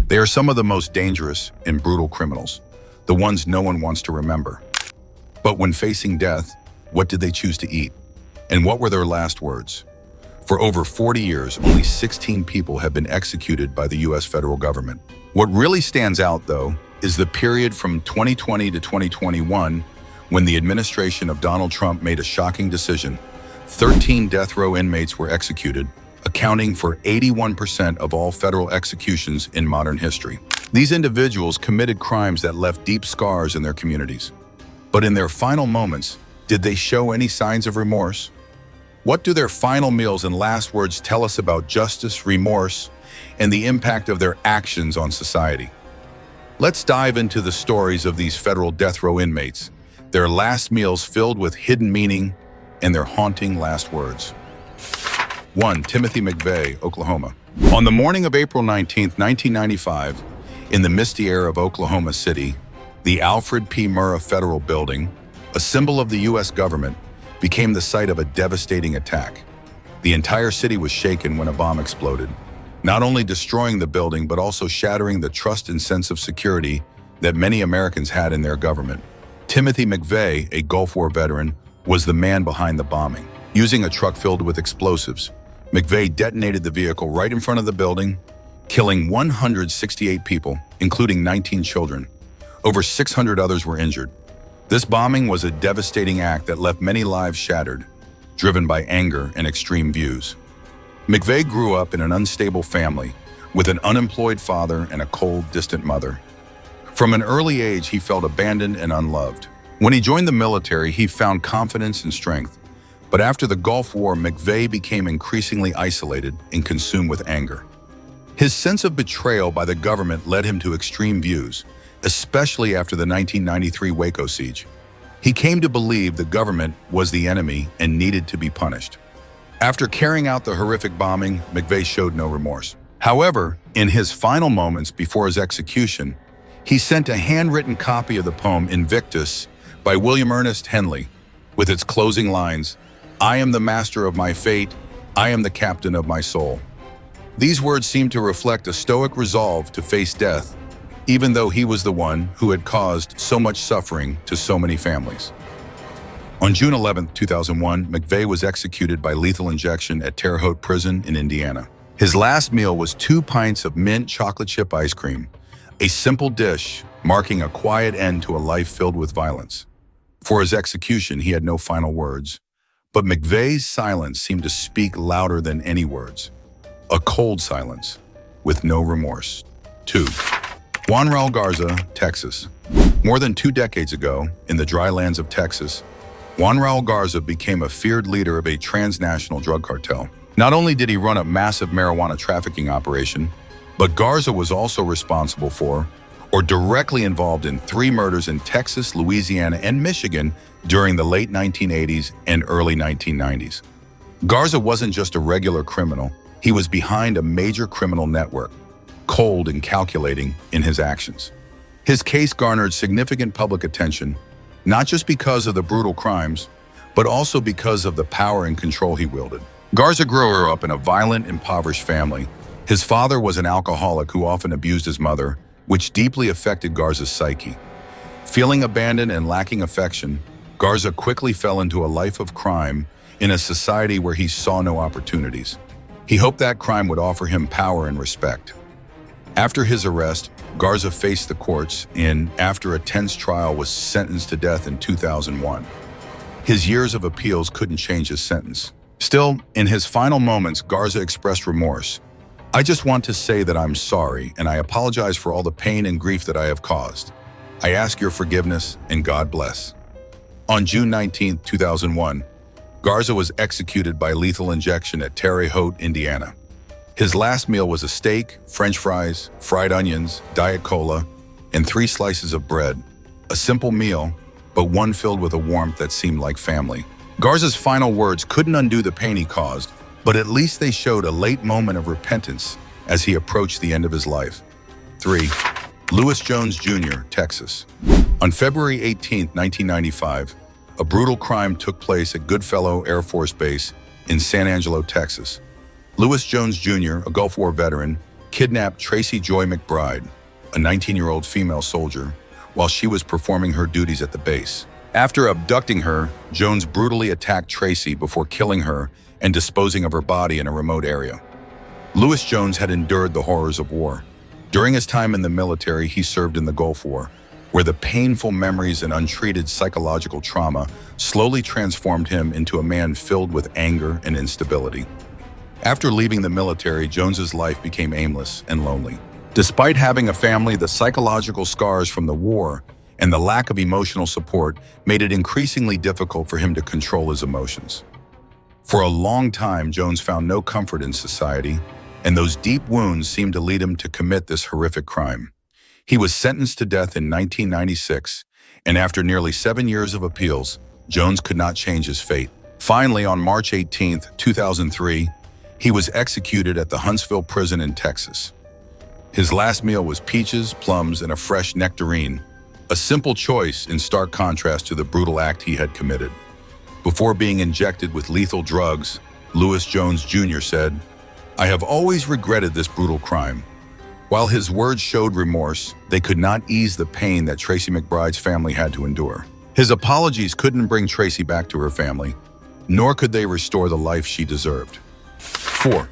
They are some of the most dangerous and brutal criminals, the ones no one wants to remember. But when facing death, what did they choose to eat? And what were their last words? For over 40 years, only 16 people have been executed by the U.S. federal government. What really stands out, though, is the period from 2020 to 2021 when the administration of Donald Trump made a shocking decision. 13 death row inmates were executed, accounting for 81% of all federal executions in modern history. These individuals committed crimes that left deep scars in their communities. But in their final moments, did they show any signs of remorse? What do their final meals and last words tell us about justice, remorse, and the impact of their actions on society? Let's dive into the stories of these federal death row inmates, their last meals filled with hidden meaning, and their haunting last words. 1. Timothy McVeigh, Oklahoma. On the morning of April 19, 1995, in the misty air of Oklahoma City, the Alfred P. Murrah Federal Building, a symbol of the U.S. government, became the site of a devastating attack. The entire city was shaken when a bomb exploded, not only destroying the building but also shattering the trust and sense of security that many Americans had in their government. Timothy McVeigh, a Gulf War veteran, was the man behind the bombing. Using a truck filled with explosives, McVeigh detonated the vehicle right in front of the building, killing 168 people, including 19 children. Over 600 others were injured. This bombing was a devastating act that left many lives shattered, driven by anger and extreme views. McVeigh grew up in an unstable family, with an unemployed father and a cold, distant mother. From an early age, he felt abandoned and unloved. When he joined the military, he found confidence and strength. But after the Gulf War, McVeigh became increasingly isolated and consumed with anger. His sense of betrayal by the government led him to extreme views, especially after the 1993 Waco siege. He came to believe the government was the enemy and needed to be punished. After carrying out the horrific bombing, McVeigh showed no remorse. However, in his final moments before his execution, he sent a handwritten copy of the poem Invictus by William Ernest Henley, with its closing lines, "I am the master of my fate, I am the captain of my soul." These words seem to reflect a stoic resolve to face death, even though he was the one who had caused so much suffering to so many families. On June 11, 2001, McVeigh was executed by lethal injection at Terre Haute Prison in Indiana. His last meal was 2 pints of mint chocolate chip ice cream, a simple dish marking a quiet end to a life filled with violence. For his execution, he had no final words, but McVeigh's silence seemed to speak louder than any words. A cold silence, with no remorse. 2. Juan Raul Garza, Texas. More than 2 decades ago, in the dry lands of Texas, Juan Raul Garza became a feared leader of a transnational drug cartel. Not only did he run a massive marijuana trafficking operation, but Garza was also responsible for, or directly involved in 3 murders in Texas, Louisiana, and Michigan during the late 1980s and early 1990s. Garza wasn't just a regular criminal, he was behind a major criminal network, cold and calculating in his actions. His case garnered significant public attention, not just because of the brutal crimes, but also because of the power and control he wielded. Garza grew up in a violent, impoverished family. His father was an alcoholic who often abused his mother, which deeply affected Garza's psyche. Feeling abandoned and lacking affection, Garza quickly fell into a life of crime in a society where he saw no opportunities. He hoped that crime would offer him power and respect. After his arrest, Garza faced the courts and, after a tense trial, was sentenced to death in 2001. His years of appeals couldn't change his sentence. Still, in his final moments, Garza expressed remorse. "I just want to say that I'm sorry, and I apologize for all the pain and grief that I have caused. I ask your forgiveness, and God bless." On June 19, 2001, Garza was executed by lethal injection at Terre Haute, Indiana. His last meal was a steak, French fries, fried onions, Diet Cola, and 3 slices of bread. A simple meal, but one filled with a warmth that seemed like family. Garza's final words couldn't undo the pain he caused, but at least they showed a late moment of repentance as he approached the end of his life. 3. Lewis Jones Jr., Texas. On February 18, 1995, a brutal crime took place at Goodfellow Air Force Base in San Angelo, Texas. Lewis Jones Jr., a Gulf War veteran, kidnapped Tracy Joy McBride, a 19-year-old female soldier, while she was performing her duties at the base. After abducting her, Jones brutally attacked Tracy before killing her and disposing of her body in a remote area. Lewis Jones had endured the horrors of war. During his time in the military, he served in the Gulf War, where the painful memories and untreated psychological trauma slowly transformed him into a man filled with anger and instability. After leaving the military, Jones's life became aimless and lonely. Despite having a family, the psychological scars from the war and the lack of emotional support made it increasingly difficult for him to control his emotions. For a long time, Jones found no comfort in society, and those deep wounds seemed to lead him to commit this horrific crime. He was sentenced to death in 1996, and after nearly 7 years of appeals, Jones could not change his fate. Finally, on March 18, 2003, he was executed at the Huntsville prison in Texas. His last meal was peaches, plums, and a fresh nectarine, a simple choice in stark contrast to the brutal act he had committed. Before being injected with lethal drugs, Lewis Jones Jr. said, "I have always regretted this brutal crime." While his words showed remorse, they could not ease the pain that Tracy McBride's family had to endure. His apologies couldn't bring Tracy back to her family, nor could they restore the life she deserved. 4.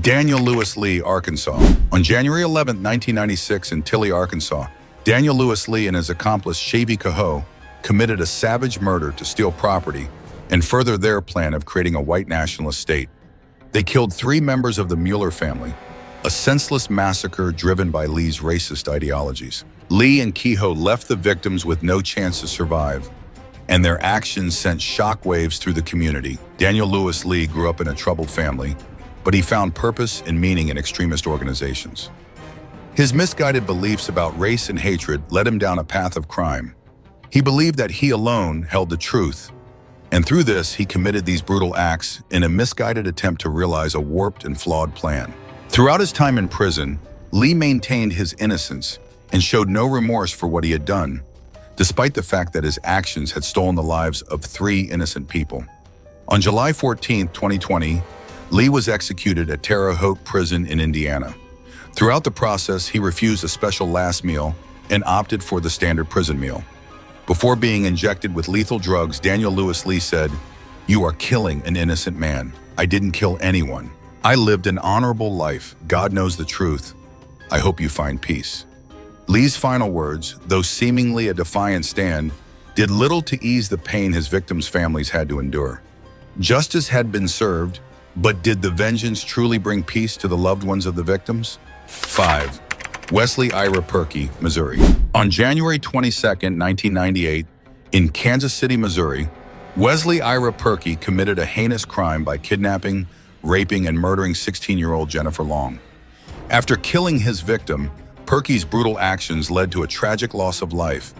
Daniel Lewis Lee, Arkansas. On January 11, 1996, in Tilly, Arkansas, Daniel Lewis Lee and his accomplice Shavy Cahoe committed a savage murder to steal property and further their plan of creating a white nationalist state. They killed 3 members of the Mueller family, a senseless massacre driven by Lee's racist ideologies. Lee and Kehoe left the victims with no chance to survive, and their actions sent shockwaves through the community. Daniel Lewis Lee grew up in a troubled family, but he found purpose and meaning in extremist organizations. His misguided beliefs about race and hatred led him down a path of crime. He believed that he alone held the truth, and through this, he committed these brutal acts in a misguided attempt to realize a warped and flawed plan. Throughout his time in prison, Lee maintained his innocence and showed no remorse for what he had done, despite the fact that his actions had stolen the lives of 3 innocent people. On July 14, 2020, Lee was executed at Terre Haute Prison in Indiana. Throughout the process, he refused a special last meal and opted for the standard prison meal. Before being injected with lethal drugs, Daniel Lewis Lee said, "You are killing an innocent man. I didn't kill anyone. I lived an honorable life. God knows the truth. I hope you find peace." Lee's final words, though seemingly a defiant stand, did little to ease the pain his victims' families had to endure. Justice had been served, but did the vengeance truly bring peace to the loved ones of the victims? 5. Wesley Ira Purkey, Missouri. On January 22, 1998, in Kansas City, Missouri, Wesley Ira Purkey committed a heinous crime by kidnapping, raping, and murdering 16-year-old Jennifer Long. After killing his victim, Purkey's brutal actions led to a tragic loss of life,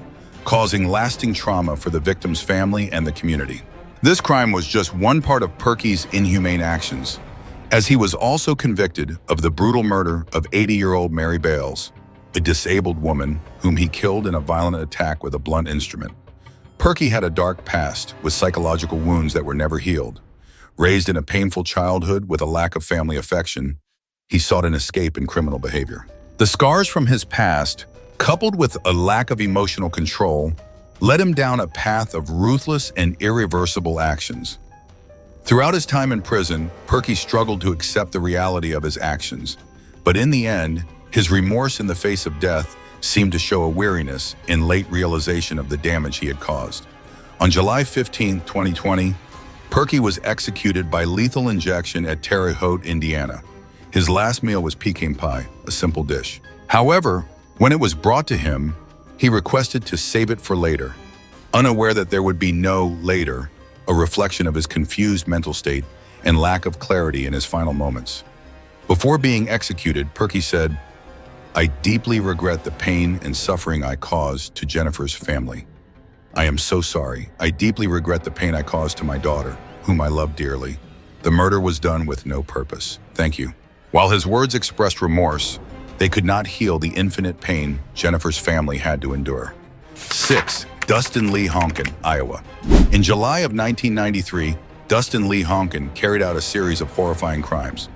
causing lasting trauma for the victim's family and the community. This crime was just one part of Purkey's inhumane actions, as he was also convicted of the brutal murder of 80-year-old Mary Bales, a disabled woman whom he killed in a violent attack with a blunt instrument. Purkey had a dark past with psychological wounds that were never healed. Raised in a painful childhood with a lack of family affection, he sought an escape in criminal behavior. The scars from his past, coupled with a lack of emotional control, led him down a path of ruthless and irreversible actions. Throughout his time in prison, Purkey struggled to accept the reality of his actions, but in the end, his remorse in the face of death seemed to show a weariness in late realization of the damage he had caused. On July 15, 2020, Purkey was executed by lethal injection at Terre Haute, Indiana. His last meal was pecan pie, a simple dish. However, when it was brought to him, he requested to save it for later, unaware that there would be no later, a reflection of his confused mental state and lack of clarity in his final moments. Before being executed, Purkey said, "I deeply regret the pain and suffering I caused to Jennifer's family. I am so sorry. I deeply regret the pain I caused to my daughter, whom I love dearly. The murder was done with no purpose. Thank you." While his words expressed remorse, they could not heal the infinite pain Jennifer's family had to endure. 6. Dustin Lee Honken, Iowa. In July of 1993, Dustin Lee Honken carried out a series of horrifying crimes.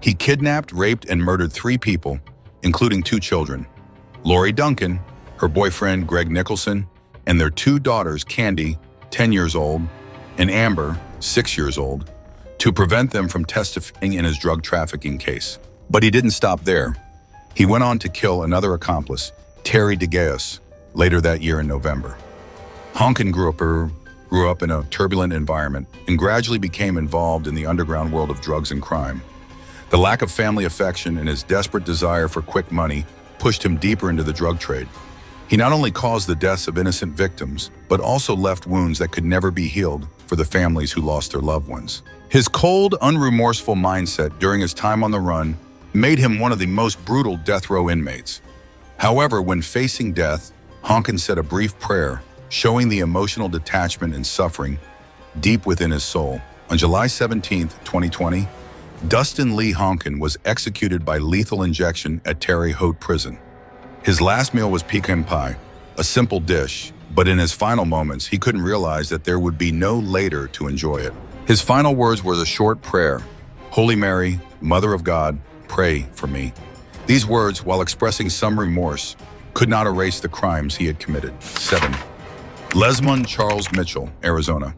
He kidnapped, raped, and murdered 3 people, including 2 children, Lori Duncan, her boyfriend Greg Nicholson, and their 2 daughters, Candy, 10 years old, and Amber, 6 years old, to prevent them from testifying in his drug trafficking case. But he didn't stop there. He went on to kill another accomplice, Terry DeGeus, later that year in November. Honken grew up in a turbulent environment and gradually became involved in the underground world of drugs and crime. The lack of family affection and his desperate desire for quick money pushed him deeper into the drug trade. He not only caused the deaths of innocent victims, but also left wounds that could never be healed for the families who lost their loved ones. His cold, unremorseful mindset during his time on the run made him one of the most brutal death row inmates. However, when facing death, Honken said a brief prayer, showing the emotional detachment and suffering deep within his soul. On July 17, 2020, Dustin Lee Honken was executed by lethal injection at Terre Haute Prison. His last meal was pecan pie, a simple dish, but in his final moments, he couldn't realize that there would be no later to enjoy it. His final words were a short prayer, "Holy Mary, Mother of God, pray for me." These words, while expressing some remorse, could not erase the crimes he had committed. 7. Lezmond Charles Mitchell, Arizona.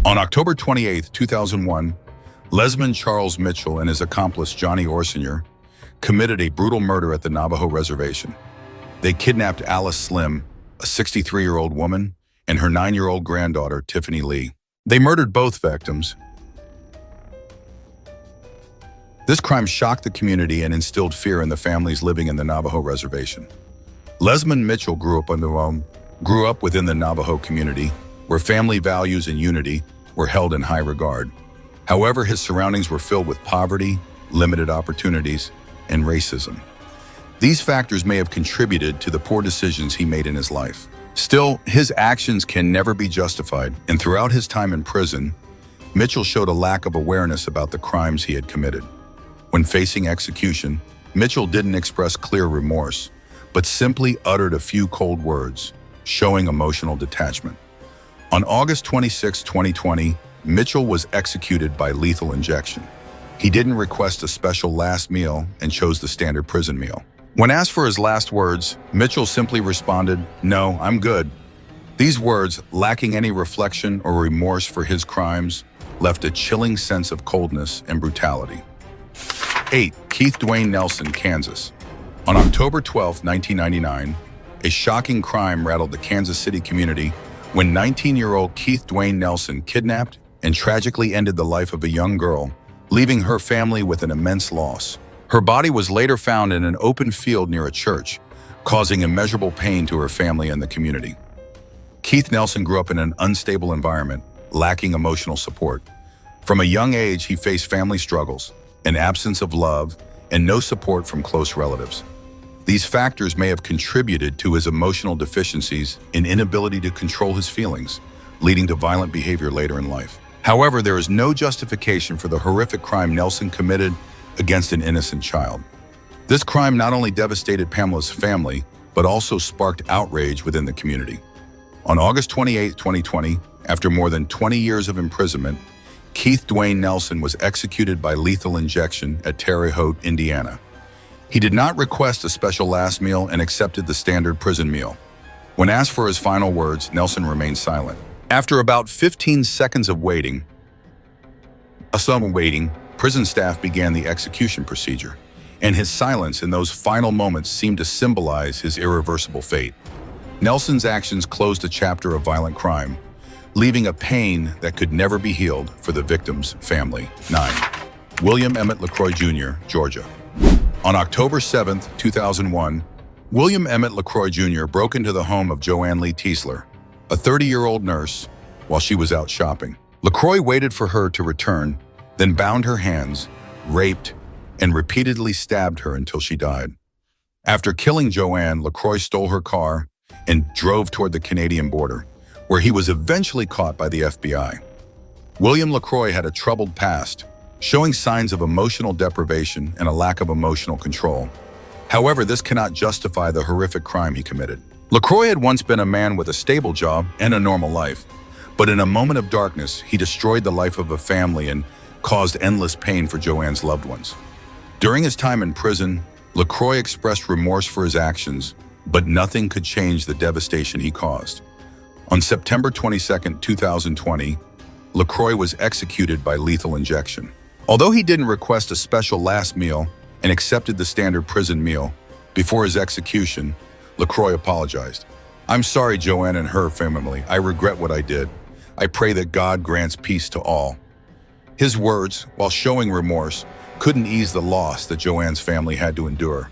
On October 28, 2001, Lezmond Charles Mitchell and his accomplice Johnny Orsinger committed a brutal murder at the Navajo Reservation. They kidnapped Alice Slim, a 63-year-old woman, and her 9-year-old granddaughter, Tiffany Lee. They murdered both victims. This crime shocked the community and instilled fear in the families living in the Navajo Reservation. Lezmond Mitchell grew up within the Navajo community, where family values and unity were held in high regard. However, his surroundings were filled with poverty, limited opportunities, and racism. These factors may have contributed to the poor decisions he made in his life. Still, his actions can never be justified, and throughout his time in prison, Mitchell showed a lack of awareness about the crimes he had committed. When facing execution, Mitchell didn't express clear remorse, but simply uttered a few cold words, showing emotional detachment. On August 26, 2020, Mitchell was executed by lethal injection. He didn't request a special last meal and chose the standard prison meal. When asked for his last words, Mitchell simply responded, "No, I'm good." These words, lacking any reflection or remorse for his crimes, left a chilling sense of coldness and brutality. 8. Keith Dwayne Nelson, Kansas. On October 12, 1999, a shocking crime rattled the Kansas City community when 19-year-old Keith Dwayne Nelson kidnapped and tragically ended the life of a young girl, leaving her family with an immense loss. Her body was later found in an open field near a church, causing immeasurable pain to her family and the community. Keith Nelson grew up in an unstable environment, lacking emotional support. From a young age, he faced family struggles, an absence of love, and no support from close relatives. These factors may have contributed to his emotional deficiencies and inability to control his feelings, leading to violent behavior later in life. However, there is no justification for the horrific crime Nelson committed against an innocent child. This crime not only devastated Pamela's family, but also sparked outrage within the community. On August 28, 2020, after more than 20 years of imprisonment, Keith Dwayne Nelson was executed by lethal injection at Terre Haute, Indiana. He did not request a special last meal and accepted the standard prison meal. When asked for his final words, Nelson remained silent. After about 15 seconds of waiting, prison staff began the execution procedure, and his silence in those final moments seemed to symbolize his irreversible fate. Nelson's actions closed a chapter of violent crime, leaving a pain that could never be healed for the victim's family. 9. William Emmett LeCroy Jr., Georgia. On October 7, 2001, William Emmett LeCroy Jr. broke into the home of Joanne Lee Tiesler, a 30-year-old nurse, while she was out shopping. LeCroy waited for her to return, then bound her hands, raped, and repeatedly stabbed her until she died. After killing Joanne, LeCroy stole her car and drove toward the Canadian border, where he was eventually caught by the FBI. William LeCroy had a troubled past, showing signs of emotional deprivation and a lack of emotional control. However, this cannot justify the horrific crime he committed. LeCroy had once been a man with a stable job and a normal life, but in a moment of darkness, he destroyed the life of a family and caused endless pain for Joanne's loved ones. During his time in prison, LeCroy expressed remorse for his actions, but nothing could change the devastation he caused. On September 22, 2020, LeCroy was executed by lethal injection. Although he didn't request a special last meal and accepted the standard prison meal, before his execution, LeCroy apologized. "I'm sorry, Joanne and her family. I regret what I did. I pray that God grants peace to all." His words, while showing remorse, couldn't ease the loss that Joanne's family had to endure.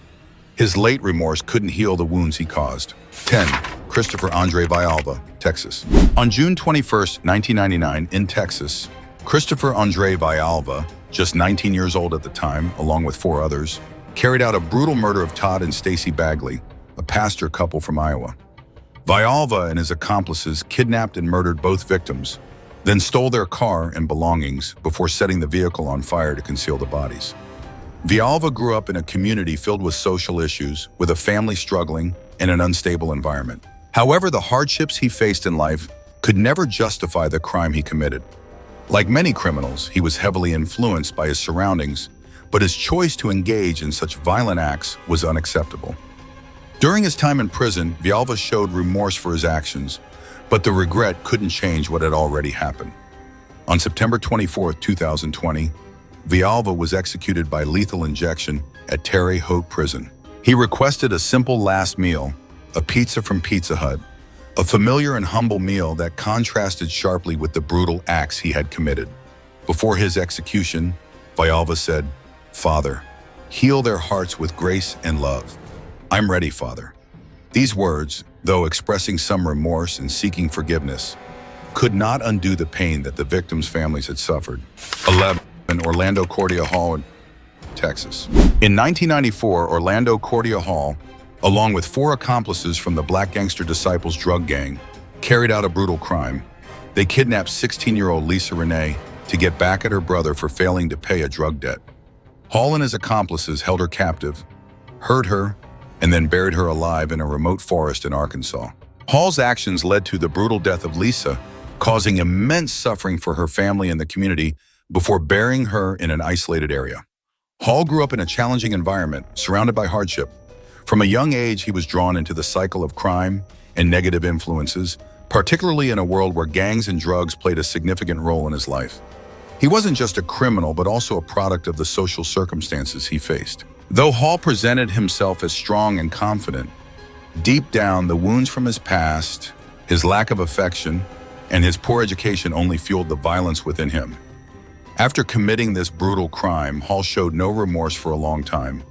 His late remorse couldn't heal the wounds he caused. 10. Christopher Andre Vialva, Texas. On June 21, 1999, in Texas, Christopher Andre Vialva, just 19 years old at the time, along with 4 others, carried out a brutal murder of Todd and Stacy Bagley, a pastor couple from Iowa. Vialva and his accomplices kidnapped and murdered both victims, then stole their car and belongings before setting the vehicle on fire to conceal the bodies. Vialva grew up in a community filled with social issues, with a family struggling in an unstable environment. However, the hardships he faced in life could never justify the crime he committed. Like many criminals, he was heavily influenced by his surroundings, but his choice to engage in such violent acts was unacceptable. During his time in prison, Vialva showed remorse for his actions, but the regret couldn't change what had already happened. On September 24, 2020, Vialva was executed by lethal injection at Terre Haute Prison. He requested a simple last meal, a pizza from Pizza Hut, a familiar and humble meal that contrasted sharply with the brutal acts he had committed. Before his execution, Vialva said, "Father, heal their hearts with grace and love. I'm ready, Father." These words, though expressing some remorse and seeking forgiveness, could not undo the pain that the victims' families had suffered. 11. Orlando Cordia Hall, Texas. In 1994, Orlando Cordia Hall, along with 4 accomplices from the Black Gangster Disciples drug gang, carried out a brutal crime. They kidnapped 16-year-old Lisa Renee to get back at her brother for failing to pay a drug debt. Hall and his accomplices held her captive, hurt her, and then buried her alive in a remote forest in Arkansas. Hall's actions led to the brutal death of Lisa, causing immense suffering for her family and the community before burying her in an isolated area. Hall grew up in a challenging environment, surrounded by hardship. From a young age, he was drawn into the cycle of crime and negative influences, particularly in a world where gangs and drugs played a significant role in his life. He wasn't just a criminal, but also a product of the social circumstances he faced. Though Hall presented himself as strong and confident, deep down, the wounds from his past, his lack of affection, and his poor education only fueled the violence within him. After committing this brutal crime, Hall showed no remorse for a long time.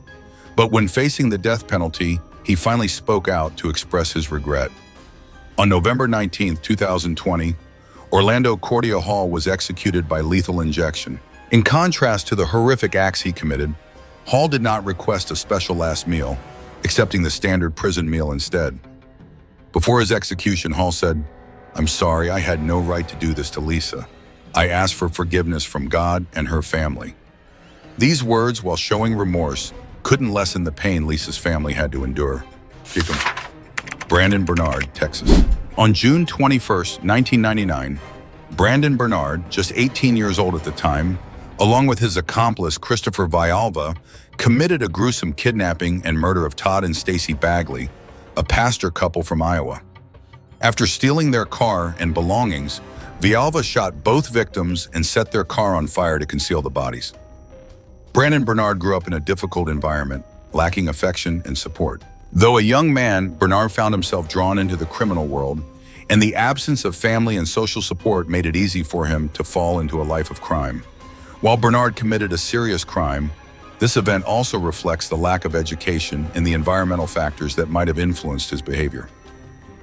But when facing the death penalty, he finally spoke out to express his regret. On November 19, 2020, Orlando Cordia Hall was executed by lethal injection. In contrast to the horrific acts he committed, Hall did not request a special last meal, accepting the standard prison meal instead. Before his execution, Hall said, "I'm sorry, I had no right to do this to Lisa. I ask for forgiveness from God and her family." These words, while showing remorse, couldn't lessen the pain Lisa's family had to endure. Brandon Bernard, Texas. On June 21, 1999, Brandon Bernard, just 18 years old at the time, along with his accomplice Christopher Vialva, committed a gruesome kidnapping and murder of Todd and Stacy Bagley, a pastor couple from Iowa. After stealing their car and belongings, Vialva shot both victims and set their car on fire to conceal the bodies. Brandon Bernard grew up in a difficult environment, lacking affection and support. Though a young man, Bernard found himself drawn into the criminal world, and the absence of family and social support made it easy for him to fall into a life of crime. While Bernard committed a serious crime, this event also reflects the lack of education and the environmental factors that might have influenced his behavior.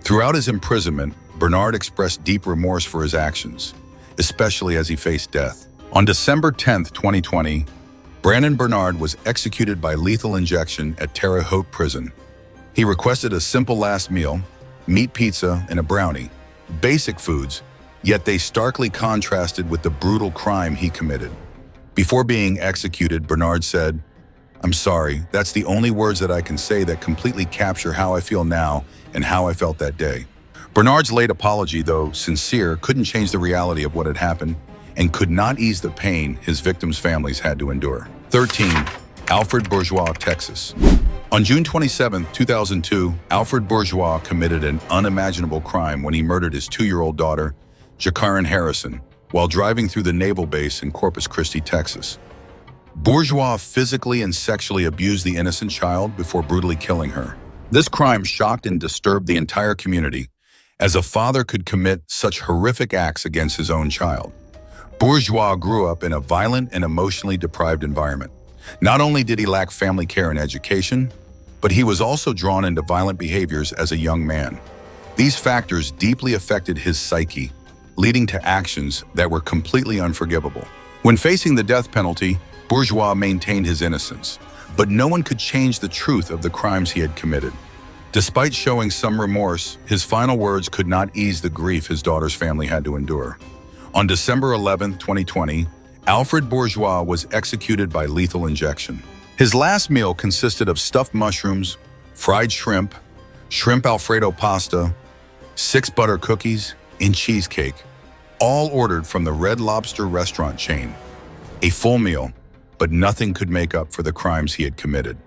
Throughout his imprisonment, Bernard expressed deep remorse for his actions, especially as he faced death. On December 10, 2020, Brandon Bernard was executed by lethal injection at Terre Haute Prison. He requested a simple last meal, meat pizza and a brownie, basic foods, yet they starkly contrasted with the brutal crime he committed. Before being executed, Bernard said, "I'm sorry, that's the only words that I can say that completely capture how I feel now and how I felt that day." Bernard's late apology, though sincere, couldn't change the reality of what had happened and could not ease the pain his victims' families had to endure. 13. Alfred Bourgeois, Texas. On June 27, 2002, Alfred Bourgeois committed an unimaginable crime when he murdered his 2-year-old daughter, Jacqueline Harrison, while driving through the naval base in Corpus Christi, Texas. Bourgeois physically and sexually abused the innocent child before brutally killing her. This crime shocked and disturbed the entire community, as a father could commit such horrific acts against his own child. Bourgeois grew up in a violent and emotionally deprived environment. Not only did he lack family care and education, but he was also drawn into violent behaviors as a young man. These factors deeply affected his psyche, leading to actions that were completely unforgivable. When facing the death penalty, Bourgeois maintained his innocence, but no one could change the truth of the crimes he had committed. Despite showing some remorse, his final words could not ease the grief his daughter's family had to endure. On December 11, 2020, Alfred Bourgeois was executed by lethal injection. His last meal consisted of stuffed mushrooms, fried shrimp, shrimp Alfredo pasta, 6 butter cookies, and cheesecake, all ordered from the Red Lobster restaurant chain. A full meal, but nothing could make up for the crimes he had committed.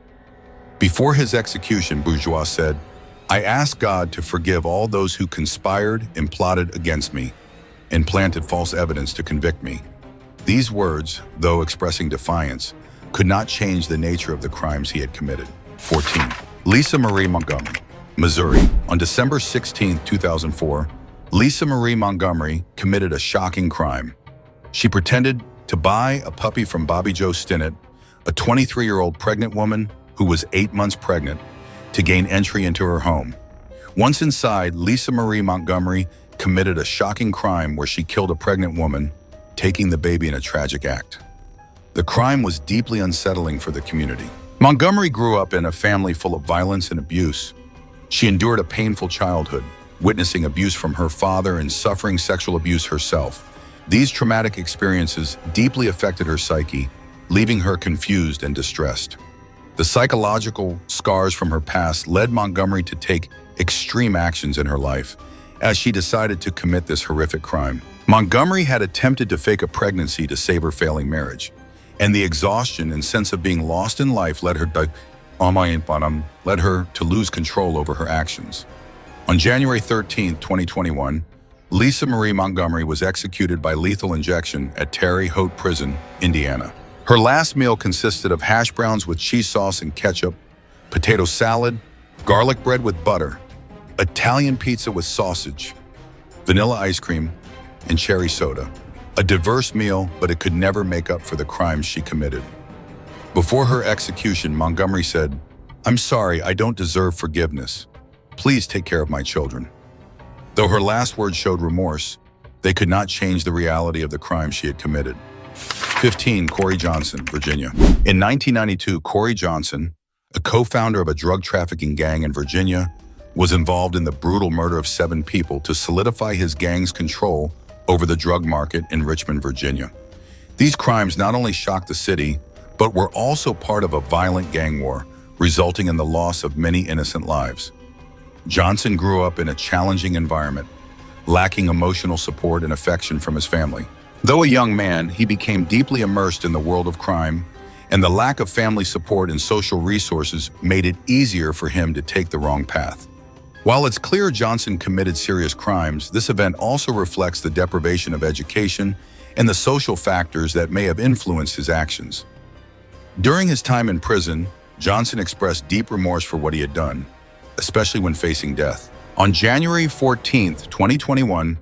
Before his execution, Bourgeois said, "I ask God to forgive all those who conspired and plotted against me and planted false evidence to convict me." These words, though expressing defiance, could not change the nature of the crimes he had committed. 14. Lisa Marie Montgomery, Missouri. On December 16, 2004, Lisa Marie Montgomery committed a shocking crime. She pretended to buy a puppy from Bobby Joe Stinnett, a 23-year-old pregnant woman who was 8 months pregnant, to gain entry into her home. Once inside, Lisa Marie Montgomery committed a shocking crime where she killed a pregnant woman, taking the baby in a tragic act. The crime was deeply unsettling for the community. Montgomery grew up in a family full of violence and abuse. She endured a painful childhood, witnessing abuse from her father and suffering sexual abuse herself. These traumatic experiences deeply affected her psyche, leaving her confused and distressed. The psychological scars from her past led Montgomery to take extreme actions in her life as she decided to commit this horrific crime. Montgomery had attempted to fake a pregnancy to save her failing marriage, and the exhaustion and sense of being lost in life led her to lose control over her actions. On January 13, 2021, Lisa Marie Montgomery was executed by lethal injection at Terre Haute Prison, Indiana. Her last meal consisted of hash browns with cheese sauce and ketchup, potato salad, garlic bread with butter, Italian pizza with sausage, vanilla ice cream, and cherry soda. A diverse meal, but it could never make up for the crimes she committed. Before her execution, Montgomery said, "I'm sorry, I don't deserve forgiveness. Please take care of my children." Though her last words showed remorse, they could not change the reality of the crime she had committed. 15. Corey Johnson, Virginia. In 1992, Corey Johnson, a co-founder of a drug trafficking gang in Virginia, was involved in the brutal murder of 7 people to solidify his gang's control over the drug market in Richmond, Virginia. These crimes not only shocked the city, but were also part of a violent gang war, resulting in the loss of many innocent lives. Johnson grew up in a challenging environment, lacking emotional support and affection from his family. Though a young man, he became deeply immersed in the world of crime, and the lack of family support and social resources made it easier for him to take the wrong path. While it's clear Johnson committed serious crimes, this event also reflects the deprivation of education and the social factors that may have influenced his actions. During his time in prison, Johnson expressed deep remorse for what he had done, especially when facing death. On January 14, 2021,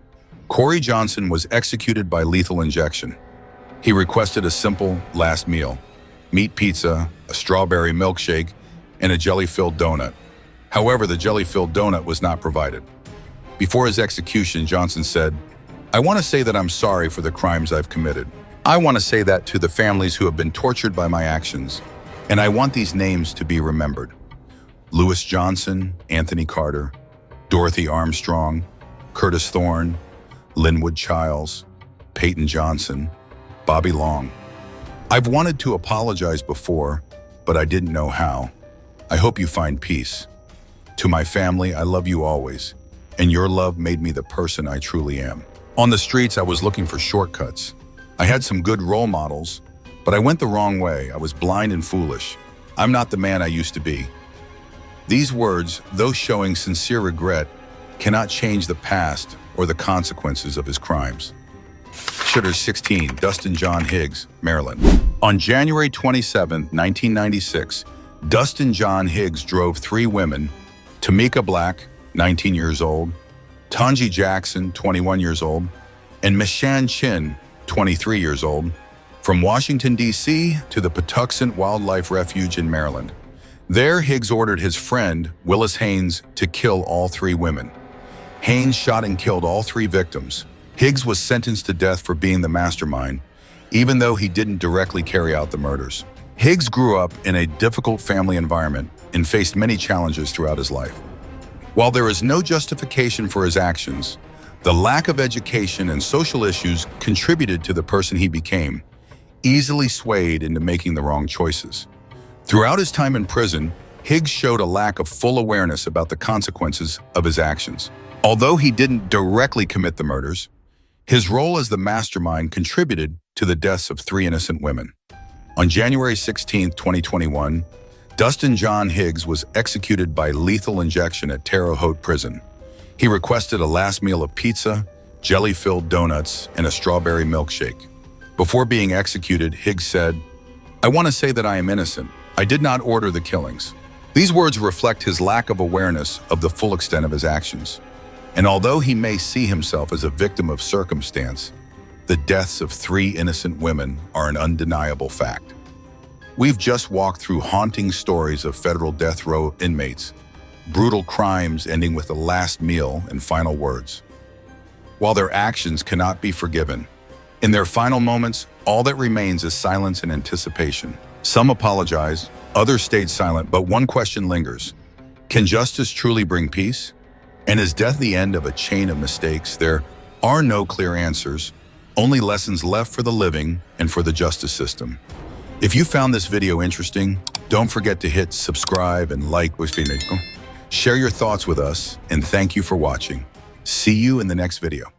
Corey Johnson was executed by lethal injection. He requested a simple last meal: meat pizza, a strawberry milkshake, and a jelly-filled donut. However, the jelly-filled donut was not provided. Before his execution, Johnson said, "I want to say that I'm sorry for the crimes I've committed. I want to say that to the families who have been tortured by my actions, and I want these names to be remembered: Lewis Johnson, Anthony Carter, Dorothy Armstrong, Curtis Thorne, Linwood Childs, Peyton Johnson, Bobby Long. I've wanted to apologize before, but I didn't know how. I hope you find peace. To my family, I love you always, and your love made me the person I truly am." On the streets, I was looking for shortcuts. I had some good role models, But I went the wrong way. I was blind and foolish. I'm not the man I used to be. These words, though showing sincere regret, cannot change the past or the consequences of his crimes. Shooter 16, Dustin John Higgs, Maryland. On January 27, 1996, Dustin John Higgs drove 3 women, Tamika Black, 19 years old, Tanji Jackson, 21 years old, and Mishan Chin, 23 years old, from Washington, D.C. to the Patuxent Wildlife Refuge in Maryland. There, Higgs ordered his friend, Willis Haynes, to kill all 3 women. Haynes shot and killed all 3 victims. Higgs was sentenced to death for being the mastermind, even though he didn't directly carry out the murders. Higgs grew up in a difficult family environment and faced many challenges throughout his life. While there is no justification for his actions, the lack of education and social issues contributed to the person he became, easily swayed into making the wrong choices. Throughout his time in prison, Higgs showed a lack of full awareness about the consequences of his actions. Although he didn't directly commit the murders, his role as the mastermind contributed to the deaths of 3 innocent women. On January 16, 2021, Dustin John Higgs was executed by lethal injection at Terre Haute Prison. He requested a last meal of pizza, jelly-filled donuts, and a strawberry milkshake. Before being executed, Higgs said, "I want to say that I am innocent. I did not order the killings." These words reflect his lack of awareness of the full extent of his actions. And although he may see himself as a victim of circumstance, the deaths of 3 innocent women are an undeniable fact. We've just walked through haunting stories of federal death row inmates, brutal crimes ending with the last meal and final words. While their actions cannot be forgiven, in their final moments, all that remains is silence and anticipation. Some apologize, others stayed silent, but one question lingers. Can justice truly bring peace? And is death the end of a chain of mistakes? There are no clear answers, only lessons left for the living and for the justice system. If you found this video interesting, don't forget to hit subscribe and like. Share your thoughts with us, and thank you for watching. See you in the next video.